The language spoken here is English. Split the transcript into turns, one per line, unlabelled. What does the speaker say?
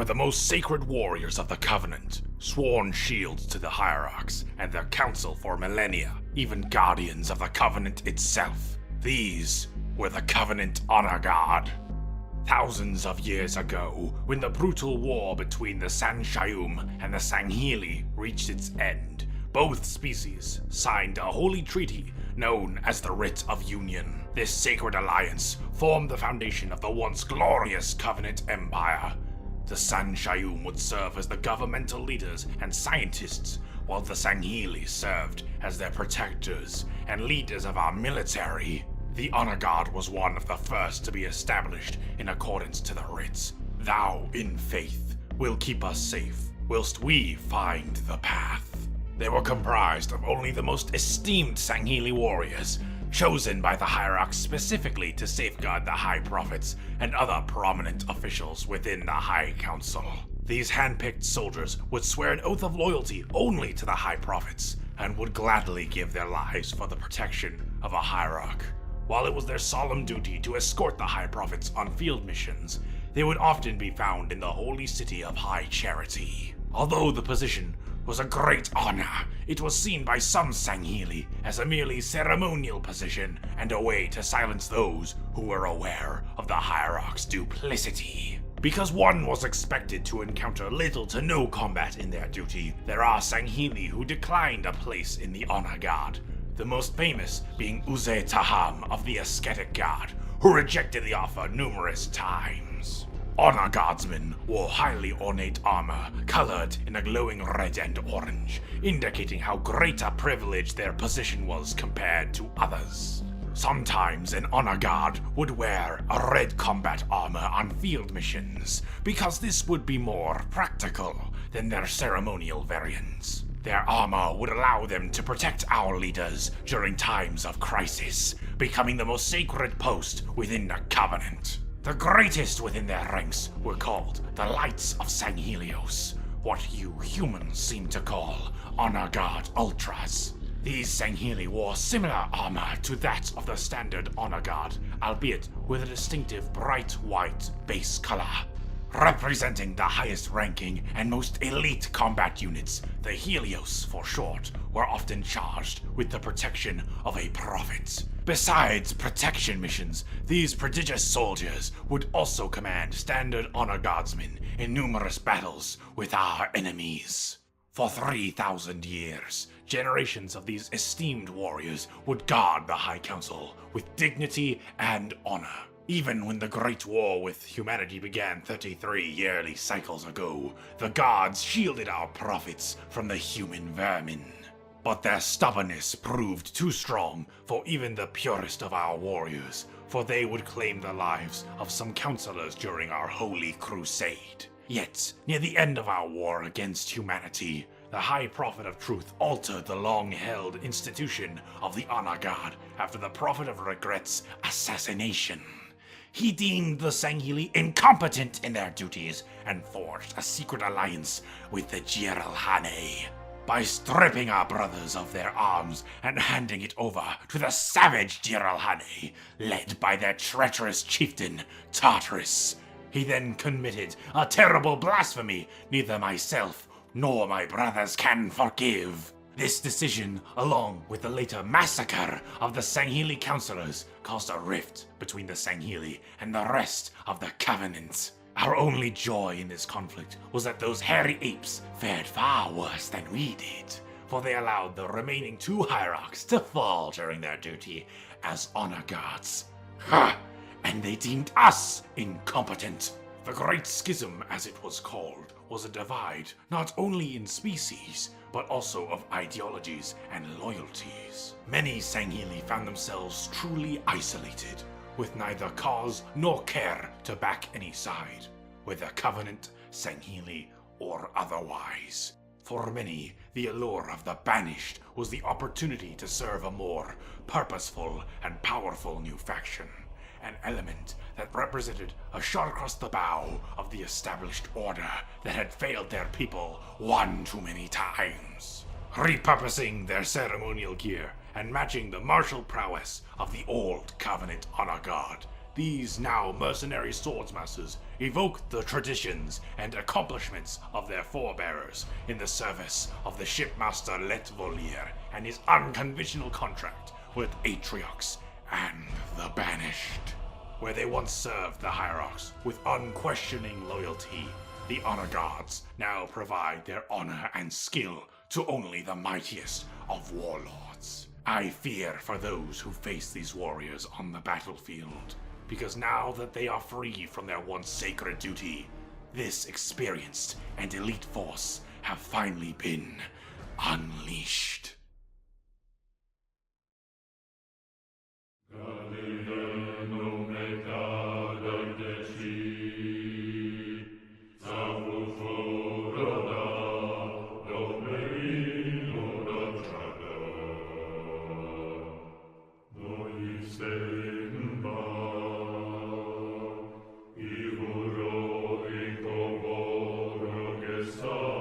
the most sacred warriors of the Covenant, sworn shields to the Hierarchs and their council for millennia, even guardians of the Covenant itself. These were the Covenant Honor Guard. Thousands of years ago, when the brutal war between the San'Shyuum and the Sangheili reached its end, both species signed a holy treaty known as the Writ of Union. This sacred alliance formed the foundation of the once glorious Covenant Empire. The San'Shyuum would serve as the governmental leaders and scientists, while the Sangheili served as their protectors and leaders of our military. The Honor Guard was one of the first to be established in accordance to the writs. Thou, in faith, will keep us safe, whilst we find the path. They were comprised of only the most esteemed Sangheili warriors, chosen by the Hierarchs specifically to safeguard the High Prophets and other prominent officials within the High Council. These hand-picked soldiers would swear an oath of loyalty only to the High Prophets, and would gladly give their lives for the protection of a Hierarch. While it was their solemn duty to escort the High Prophets on field missions, they would often be found in the holy city of High Charity. Although the position was a great honor, it was seen by some Sangheili as a merely ceremonial position and a way to silence those who were aware of the Hierarch's duplicity. Because one was expected to encounter little to no combat in their duty, there are Sangheili who declined a place in the Honor Guard, the most famous being Uze Taham of the Ascetic Guard, who rejected the offer numerous times. Honor Guardsmen wore highly ornate armor, colored in a glowing red and orange, indicating how great a privilege their position was compared to others. Sometimes an Honor Guard would wear a red combat armor on field missions, because this would be more practical than their ceremonial variants. Their armor would allow them to protect our leaders during times of crisis, becoming the most sacred post within the Covenant. The greatest within their ranks were called the Lights of Sanghelios, what you humans seem to call Honor Guard Ultras. These Sangheili wore similar armor to that of the standard Honor Guard, albeit with a distinctive bright white base color. Representing the highest ranking and most elite combat units, the Helios for short, were often charged with the protection of a prophet. Besides protection missions, these prodigious soldiers would also command standard Honor Guardsmen in numerous battles with our enemies. For 3,000 years, generations of these esteemed warriors would guard the High Council with dignity and honor. Even when the Great War with humanity began 33 yearly cycles ago, the gods shielded our prophets from the human vermin. But their stubbornness proved too strong for even the purest of our warriors, for they would claim the lives of some counselors during our holy crusade. Yet, near the end of our war against humanity, the High Prophet of Truth altered the long-held institution of the Honor Guard after the Prophet of Regret's assassination. He deemed the Sangheili incompetent in their duties and forged a secret alliance with the Jiralhane. By stripping our brothers of their arms and handing it over to the savage Jiralhane, led by their treacherous chieftain, Tartarus. He then committed a terrible blasphemy neither myself nor my brothers can forgive. This decision, along with the later massacre of the Sangheili counselors, caused a rift between the Sangheili and the rest of the Covenant. Our only joy in this conflict was that those hairy apes fared far worse than we did, for they allowed the remaining 2 Hierarchs to fall during their duty as Honor Guards. Ha! And they deemed us incompetent. The Great Schism, as it was called, was a divide not only in species, but also of ideologies and loyalties. Many Sangheili found themselves truly isolated, with neither cause nor care to back any side, whether Covenant, Sangheili, or otherwise. For many, the allure of the Banished was the opportunity to serve a more purposeful and powerful new faction, an element that represented a shot across the bow of the established order that had failed their people one too many times. Repurposing their ceremonial gear and matching the martial prowess of the old Covenant Honor Guard, These now mercenary swordsmasters evoke the traditions and accomplishments of their forebearers in the service of the shipmaster Letvolier and his unconventional contract with Atriox and the Banished. Where they once served the Hierarchs with unquestioning loyalty, the Honor Guards now provide their honor and skill to only the mightiest of warlords. I fear for those who face these warriors on the battlefield, because now that they are free from their once sacred duty, this experienced and elite force have finally been unleashed.
So